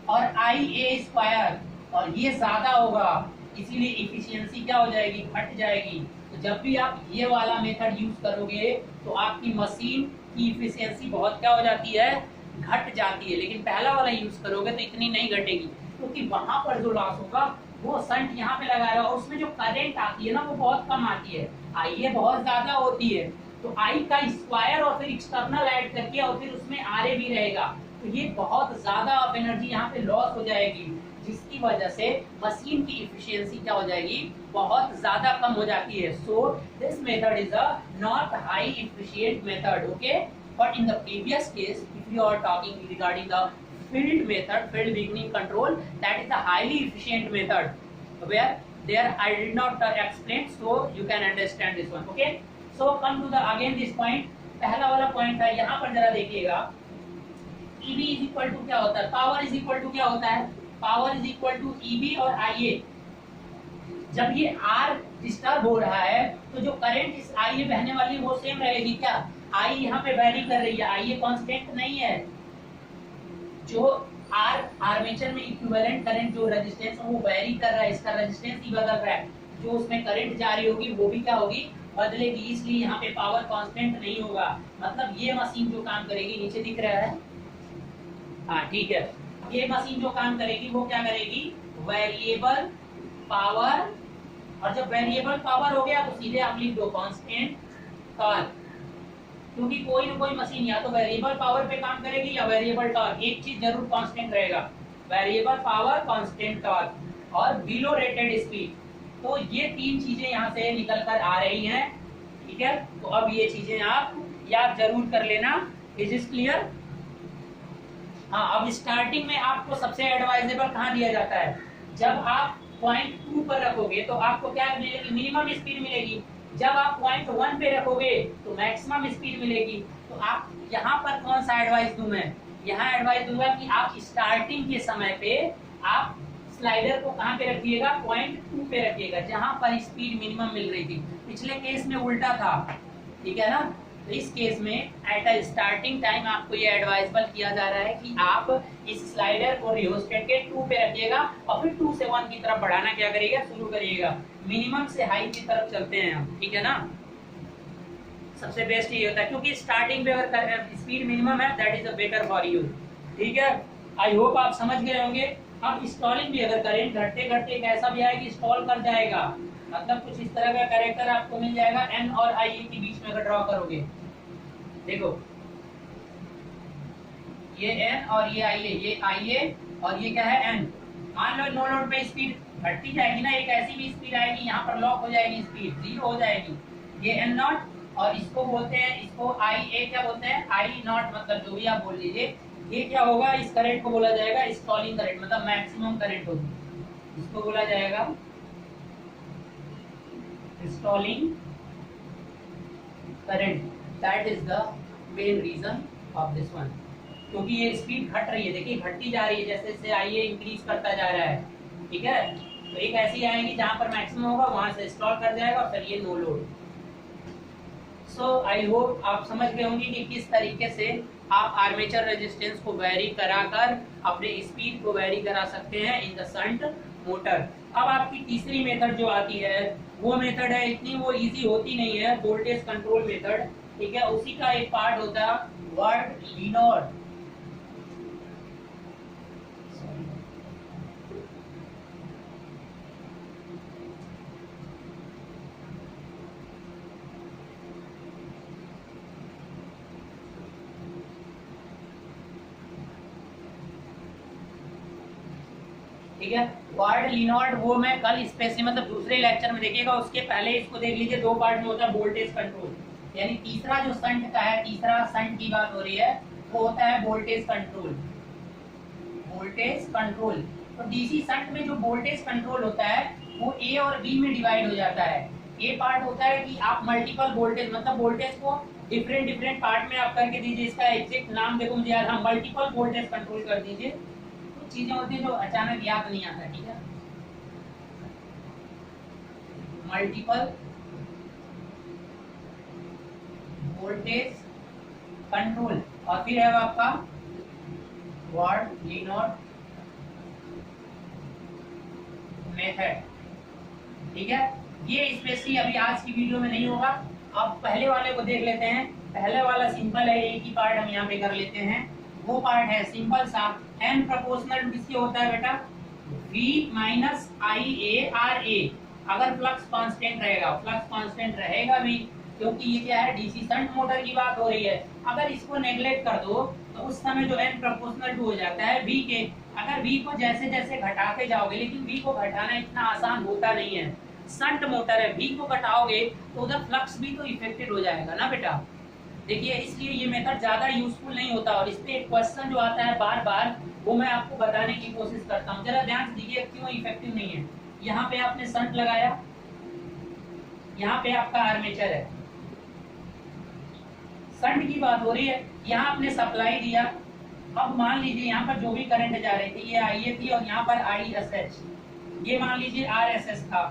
और आई ए स्क्वायर, और ये ज्यादा होगा, इसीलिए इफिशियंसी क्या हो जाएगी? घट जाएगी। तो जब भी आप ये वाला मेथड यूज करोगे तो आपकी मशीन की इफिशियंसी बहुत क्या हो जाती है? घट जाती है। लेकिन पहला वाला यूज करोगे तो इतनी नहीं घटेगी, क्योंकि वहां पर जो लॉस होगा वो संट यहाँ पे लगा रहा है, और उसमें जो करंट आती है ना वो बहुत कम आती है, आई ए बहुत ज्यादा होती है, तो आई का स्क्वायर और फिर एक्सटर्नल ऐड करके और फिर उसमें आर ए भी रहेगा, तो ये बहुत ज्यादा ऑफ एनर्जी यहाँ पे लॉस हो जाएगी, जिसकी वजह से मशीन की इफिशियंसी क्या हो जाएगी? बहुत ज्यादा कम हो जाती है। So this method is a not high efficient method, okay. But in the previous case if you are talking regarding the field method, field weakening control, that is a highly efficient method, where there I did not explain, so you can understand this one, okay. So come to the again this point, पहला वाला point है, यहाँ पर जरा देखिएगा, EB is equal to क्या होता है? पावर इज इक्वल टू क्या होता है? Power is equal to EB और IA। जब ये R डिस्टर्ब हो रहा है तो जो करंट इस IA बहने वाली है वो सेम रहेगी क्या? I यहाँ पे वैरी कर रही है, IA कांस्टेंट नहीं है, जो आर्मेचर में इक्विवेलेंट करंट जो रेजिस्टेंस वो वेरी कर रहा है, इसका रेजिस्टेंस ही बदल रहा है, जो उसमें करंट जारी होगी वो भी क्या होगी? बदलेगी, इसलिए यहाँ पे पावर कांस्टेंट नहीं होगा। मतलब ये मशीन जो काम करेगी, नीचे दिख रहा है, हाँ ठीक है, ये मशीन जो काम करेगी वो क्या करेगी? वेरिएबल पावर, और जब वेरिएबल पावर हो गया तो सीधे आप लिख दो कांस्टेंट टॉर्क, क्योंकि कोई ना कोई मशीन या तो वेरिएबल पावर पे काम करेगी या वेरिएबल टॉर्क, एक चीज जरूर कांस्टेंट रहेगा, वेरिएबल पावर, कांस्टेंट टॉर्क और बिलो रेटेड स्पीड। तो ये तीन चीजें यहाँ से निकल कर आ रही हैं, ठीक है। तो अब ये चीजें आप याद जरूर कर लेना। Is is clear? हाँ, अब स्टार्टिंग में आपको सबसे एडवाइजेबल कहाँ दिया जाता है? जब आप पॉइंट 2 पर रखोगे तो आपको क्या मिलेगी? मिनिमम स्पीड मिलेगी। जब आप पॉइंट 1 पे रखोगे तो मैक्सिमम स्पीड मिलेगी। तो आप यहाँ पर कौन सा एडवाइस दूं मैं? यहाँ एडवाइस दूंगा कि आप स्टार्टिंग के समय पे आप स्लाइडर को कहाँ पे रखिएगा? पॉइंट 2 पे रखिएगा, जहाँ पर स्पीड मिनिमम मिल रही थी। पिछले केस में उल्टा था, ठीक है ना। तो इस केस में एट अ स्टार्टिंग टाइम आपको ये एडवाइजेबल किया जा रहा है कि आप इस स्लाइडर को रियोस्टेट के 2 पे रखिएगा और फिर 2 से 1 की तरफ बढ़ाना क्या करिएगा? शुरू करिएगा। मिनिमम से हाई की तरफ चलते हैं हम, ठीक है ना। सबसे बेस्ट ये होता है, क्योंकि स्टार्टिंग पे अगर स्पीड मिनिमम है that is a better for you, ठीक है। आई होप आप समझ गए होंगे। अब स्टॉलिंग भी अगर करेंट घटते घटते एक ऐसा भी आएगा कि स्टॉल कर जाएगा, मतलब कुछ इस तरह का कैरेक्टर आपको मिल जाएगा एन और आई ए के बीच में अगर ड्रॉ करोगे, देखो ये एन और ये आई ए और ये क्या है? एन। मान लो नो लोड पे स्पीड घटती जाएगी ना, एक ऐसी भी स्पीड आएगी यहाँ पर लॉक हो जाएगी, स्पीड 0 हो जाएगी, ये एन नॉट, और इसको बोलते हैं, इसको आई ए क्या बोलते हैं? आई नॉट, मतलब जो भी आप बोल लीजिए। ये क्या होगा? इस करंट को बोला जाएगा स्टॉलिंग करंट, मतलब मैक्सिमम करंट होगी, इसको बोला जाएगा stalling current. That is the main reason of this one, क्योंकि ये स्पीड घट रही है, देखिए घटती जा रही है जैसे जैसे आई ए इंक्रीज करता जा रहा है, ठीक है। तो एक ऐसी आएगी जहां पर मैक्सिमम होगा, वहां से स्टॉल कर जाएगा और फिर ये no load. So I hope आप समझ गए होंगे कि किस तरीके से आप आर्मेचर रेजिस्टेंस को वेरी कराकर अपने स्पीड को वेरी करा सकते हैं इन द शंट मोटर। अब आपकी तीसरी मेथड जो आती है वो मेथड है, इतनी वो इजी होती नहीं है, वोल्टेज कंट्रोल मेथड, ठीक है। उसी का एक पार्ट होता है वर्ड लीनोड। ठीक है, वर्ड लीनोड वो मैं कल स्पेशली मतलब दूसरे लेक्चर में देखिएगा, उसके पहले इसको देख लीजिए। 2 पार्ट में होता है वोल्टेज कंट्रोल, यानी तीसरा जो शंट का है, तीसरा शंट की बात हो रही है, वो होता है वोल्टेज कंट्रोल। Voltage control. तो डीसी शंट में जो वोल्टेज कंट्रोल होता है वो ए और बी में डिवाइड हो जाता है। ये पार्ट होता है कि आप मल्टीपल वोल्टेज मतलब वोल्टेज को डिफरेंट डिफरेंट पार्ट में आप करके दीजिए। इसका एग्जैक्ट नाम देखो मुझे याद, हाँ मल्टीपल वोल्टेज कंट्रोल कर दीजिए। कुछ चीजें होती हैं जो अचानक याद नहीं आता, ठीक है। मल्टीपल वोल्टेज कंट्रोल और फिर है आपका वाट वी नॉट मेथड, ठीक है। ये स्पेशली अभी आज की वीडियो में नहीं होगा। अब पहले वाले को देख लेते हैं। पहले वाला सिंपल है, एक ही पार्ट हम यहाँ पे कर लेते हैं। वो पार्ट है सिंपल सा, n प्रोपोर्शनल टू किसके होता है बेटा, v minus I A R A. अगर फ्लक्स कांस्टेंट रहेगा, फ्लक्स कांस्टेंट रहेगा भी, क्योंकि ये क्या है डीसी शंट मोटर की बात हो रही है। अगर इसको नेग्लेक्ट कर दो तो उस समय जो n प्रोपोर्शनल टू हो जाता है v के। अगर v को जैसे जैसे घटाते जाओगे, लेकिन v को घटाना इतना आसान होता नहीं है, शंट मोटर है, v को घटाओगे तो उधर फ्लक्स भी तो इफेक्टेड हो जाएगा ना बेटा। देखिए इसलिए ये मेथड ज्यादा यूजफुल नहीं होता। और इस पे एक क्वेश्चन जो आता है बार बार, वो मैं आपको बताने की कोशिश करता हूँ। जरा ध्यान से देखिए क्यों इफेक्टिव नहीं है। यहाँ पे आपने शंट लगाया, यहाँ पे आपका आर्मेचर है, शंट की बात हो रही है। यहाँ आपने सप्लाई दिया। अब मान लीजिए यहाँ पर जो भी करंट जा रही थी ये आई थी और यहाँ पर आई एस एच, ये मान लीजिए आर एस एस था।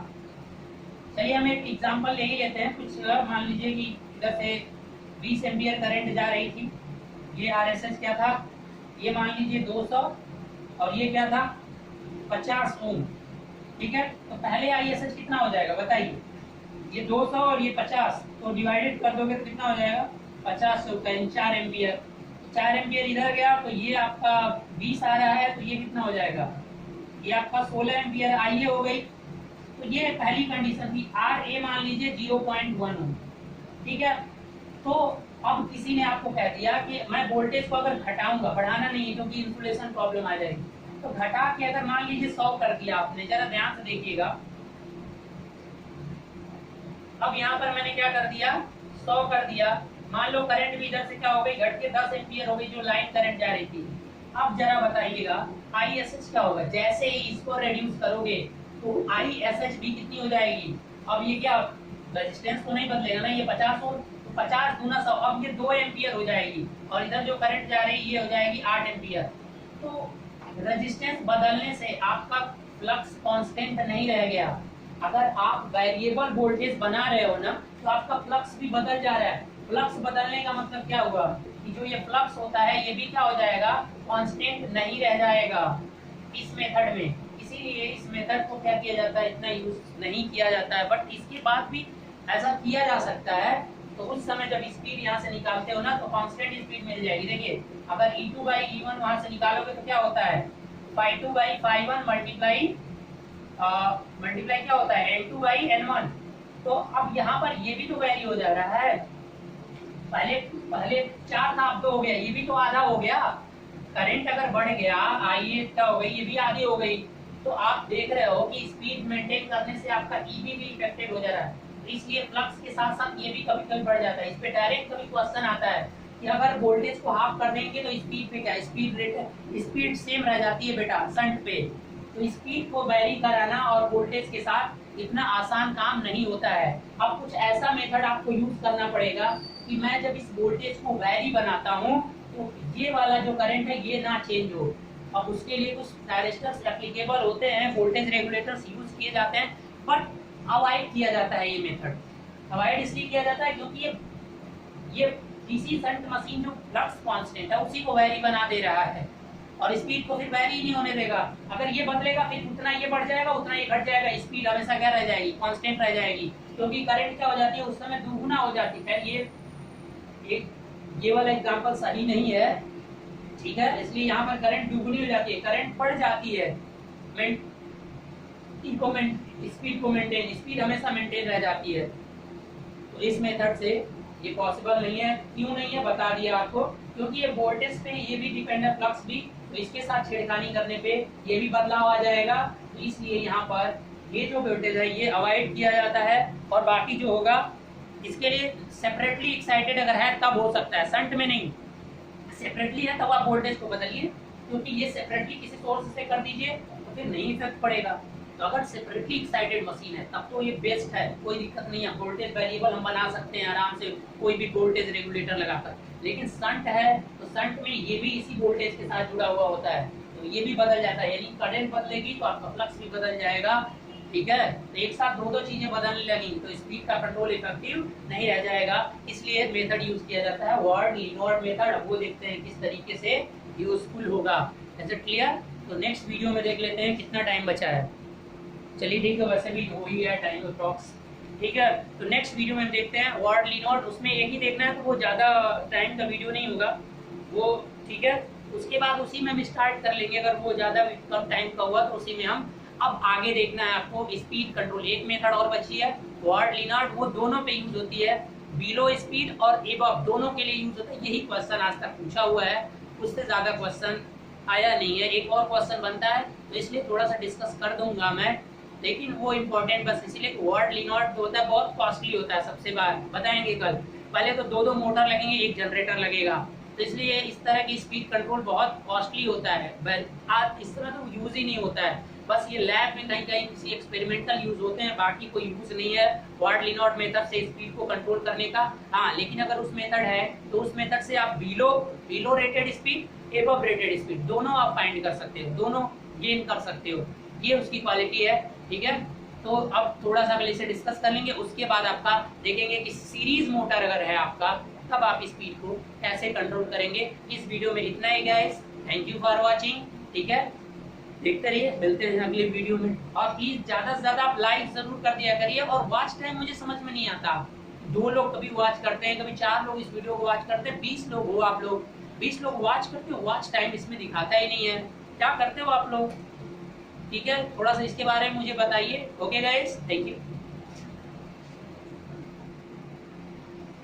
चलिए हम एक एग्जांपल ले ही लेते हैं। कुछ मान लीजिए कि इधर से 20 एम्पियर करंट जा रही थी, ये आर एस एच क्या था, ये मान लीजिए 200 और ये क्या था 50 ओम, ठीक है। तो पहले आई एस एच कितना हो जाएगा बताइए, ये 200 और ये 50, तो डिवाइडेड कर दोगे तो कितना हो जाएगा 50 से 4 एम्पियर। 4 एम्पियर इधर गया तो ये आपका 20 आ रहा है, तो ये कितना हो जाएगा, ये आपका 16 एम्पियर आई हो गई। तो ये पहली कंडीशन थी। आर ए मान लीजिए 0.1 ओम, ठीक है। तो अब किसी ने आपको कह दिया कि मैं वोल्टेज को अगर घटाऊंगा, बढ़ाना नहीं है क्योंकि इंसुलेशन प्रॉब्लम आ जाएगी, तो घटा के अगर मान लीजिए 100 कर दिया आपने, जरा ध्यान से देखिएगा। अब यहाँ पर मैंने क्या कर दिया 100 कर दिया। मान लो करंट भी इधर से क्या हो गई, घट के 10 एम्पियर हो गई जो लाइन करंट जा रही थी। अब जरा बताइएगा आई एस एच क्या होगा, जैसे ही इसको रिड्यूस करोगे तो आई एस एच भी कितनी हो जाएगी। अब ये क्या रेजिस्टेंस तो नहीं बदलेगा ना, ये 50 हो, तो 50 गुना 100, अब ये 2 एम्पियर हो जाएगी और इधर जो करंट जा रही है ये हो जाएगी 8 एम्पियर। तो रेजिस्टेंस बदलने से आपका फ्लक्स कांस्टेंट नहीं रह गया। अगर आप वेरिएबल वोल्टेज बना रहे हो ना, तो आपका फ्लक्स भी बदल जा रहा है। फ्लक्स बदलने का मतलब क्या हुआ कि जो ये फ्लक्स होता है ये भी क्या हो जाएगा, कांस्टेंट नहीं रह जाएगा इस मेथड में। इसीलिए इस मेथड को क्या किया जाता है, इतना यूज नहीं किया जाता है। बट इसके बाद भी ऐसा किया जा सकता है। तो उस समय जब स्पीड यहाँ से निकालते हो ना तो कांस्टेंट स्पीड मिल जाएगी। देखिए अगर E2/E1 वहां से निकालोगे तो क्या होता है, ∅2/∅1 मल्टीप्लाई क्या होता है N2/N1। तो अब यहाँ पर ये भी तो वैरी हो जा रहा है। पहले 4 था, अब 2 हो गया, ये भी तो आधा हो गया। करंट अगर बढ़ गया, आई क्या हो गई, ये भी आधी हो गई। तो आप देख रहे हो कि स्पीड मेंटेन करने से आपका ईबी भी इफेक्टेड हो जा रहा है। तो इसलिए फ्लक्स के साथ साथ ये भी कभी कभी बढ़ जाता है। इस पे डायरेक्ट कभी क्वेश्चन आता है कि अगर वोल्टेज को हाफ कर देंगे तो स्पीड पे क्या, स्पीड रेट स्पीड सेम रह जाती है बेटा शंट पे। तो स्पीड को वैरी कराना और वोल्टेज के साथ इतना आसान काम नहीं होता है। अब कुछ ऐसा मेथड आपको यूज करना पड़ेगा कि मैं जब इस वोल्टेज को वैरी बनाता हूँ तो ये वाला जो करंट है ये ना चेंज हो। अब उसके लिए कुछ डायरेक्टर्स एप्लीकेबल होते हैं, वोल्टेज रेगुलेटर्स यूज किए जाते हैं, बट अवॉइड किया जाता है ये मेथड। अवॉइड इसलिए किया जाता है क्योंकि ये डीसी शंट मशीन जो फ्लक्स कांस्टेंट है उसी को वैरी बना दे रहा है और स्पीड को फिर वैरी ही नहीं होने देगा। अगर ये बदलेगा फिर उतना ये बढ़ जाएगा, उतना ये घट जाएगा, स्पीड हमेशा क्या रह जाएगी, कांस्टेंट रह जाएगी। क्योंकि करंट क्या हो जाती है उस समय दुगुना हो जाती है। ये वाला एग्जांपल सही नहीं है, ठीक है। इसलिए यहाँ पर करंट दुगुनी हो जाती है, करंट बढ़ जाती है, स्पीड को मेंटेन, स्पीड हमेशा मेंटेन रह जाती है। तो इस मेथड से ये पॉसिबल नहीं है। क्यों नहीं है बता दिया आपको, क्योंकि ये वोल्टेज पे ये भी डिपेंड है, फ्लक्स भी, तो इसके साथ छेड़खानी करने पे ये भी बदलाव आ जाएगा। तो इसलिए यहाँ पर ये जो वोल्टेज है ये अवॉइड किया जाता है। और बाकी जो होगा इसके लिए सेपरेटली एक्साइटेड अगर है तब हो सकता है, शंट में नहीं। सेपरेटली है तब आप वोल्टेज को बदलिए, क्योंकि ये सेपरेटली किसी सोर्स से कर दीजिए तो फिर नहीं इफेक्ट पड़ेगा। तो अगर सेपरेटली एक्साइटेड मशीन है तब तो ये बेस्ट है, कोई दिक्कत नहीं है, वोल्टेज वेरिएबल हम बना सकते हैं आराम से कोई भी वोल्टेज रेगुलेटर लगाकर। लेकिन शंट है तो शंट में ये भी इसी वोल्टेज के साथ जुड़ा हुआ होता है, तो ये भी बदल जाता है, यानी करंट बदलेगी तो आपका फ्लक्स भी बदल जाएगा। ठीक है, तो एक साथ दो चीजें बदलने लगी तो स्पीड का कंट्रोल इफेक्टिव नहीं रह जाएगा, इसलिए मेथड यूज किया जाता है वार्ड लीनॉर्ड मेथड। अब वो देखते हैं किस तरीके से यूजफुल होगा। ऐसे क्लियर? तो नेक्स्ट वीडियो में देख लेते हैं कितना टाइम बचा है। चलिए ठीक है, वैसे भी हो ही है टाइम अप्रॉक्स। ठीक है, तो नेक्स्ट वीडियो में देखते हैं वार्ड लीनॉर्ड, उसमें एक ही देखना है तो वो ज़्यादा टाइम का वीडियो नहीं होगा वो। ठीक है, उसके बाद उसी में हम स्टार्ट कर लेंगे, अगर वो ज़्यादा कम टाइम का हुआ तो उसी में हम अब आगे देखना है आपको स्पीड कंट्रोल। एक मेथड और बची है वार्ड लीनॉर्ड, वो दोनों पे यूज होती है, बिलो स्पीड और एबव दोनों के लिए यूज होता है। यही क्वेश्चन आज तक पूछा हुआ है, उससे ज़्यादा क्वेश्चन आया नहीं है, एक और क्वेश्चन बनता है तो इसलिए थोड़ा सा डिस्कस कर दूंगा मैं, लेकिन वो इम्पोर्टेंट बस इसीलिए वार्ड लीनॉर्ड जो होता है बहुत कॉस्टली होता है, सबसे बार बताएंगे कल। पहले तो दो मोटर लगेंगे, एक जनरेटर लगेगा, तो इसलिए इस तरह की स्पीड कंट्रोल बहुत कॉस्टली होता है। आज इस तरह तो यूज ही नहीं होता है, बस ये लैब में कहीं कहीं किसी एक्सपेरिमेंटल यूज होते हैं, बाकी कोई यूज नहीं है वार्ड लीनॉर्ड मेथड से स्पीड को कंट्रोल करने का। हाँ, लेकिन अगर उस मेथड है तो उस मेथड से आप below rated speed above rated speed दोनों आप फाइंड कर सकते हो, दोनों गेन कर सकते हो, ये उसकी क्वालिटी है। ठीक है, तो अब थोड़ा सा पहले इसे डिस्कस कर लेंगे, उसके बाद आपका देखेंगे कि सीरीज मोटर अगर है आपका तब आप स्पीड को कैसे कंट्रोल करेंगे। इस वीडियो में इतना ही guys, thank you for watching. ठीक है, देखते रहिए, मिलते हैं अगले वीडियो में, और प्लीज ज्यादा से ज्यादा आप लाइक जरूर कर दिया करिए। और वॉच टाइम मुझे समझ में नहीं आता, 2 लोग कभी वॉच करते हैं, कभी 4 लोग इस वीडियो को वॉच करते हैं, 20 लोग हो आप लोग, 20 लोग वॉच करते हो, वॉच टाइम इसमें दिखाता ही नहीं है, क्या करते हो आप लोग? ठीक है, थोड़ा सा इसके बारे में मुझे बताइए। Okay guys, thank you.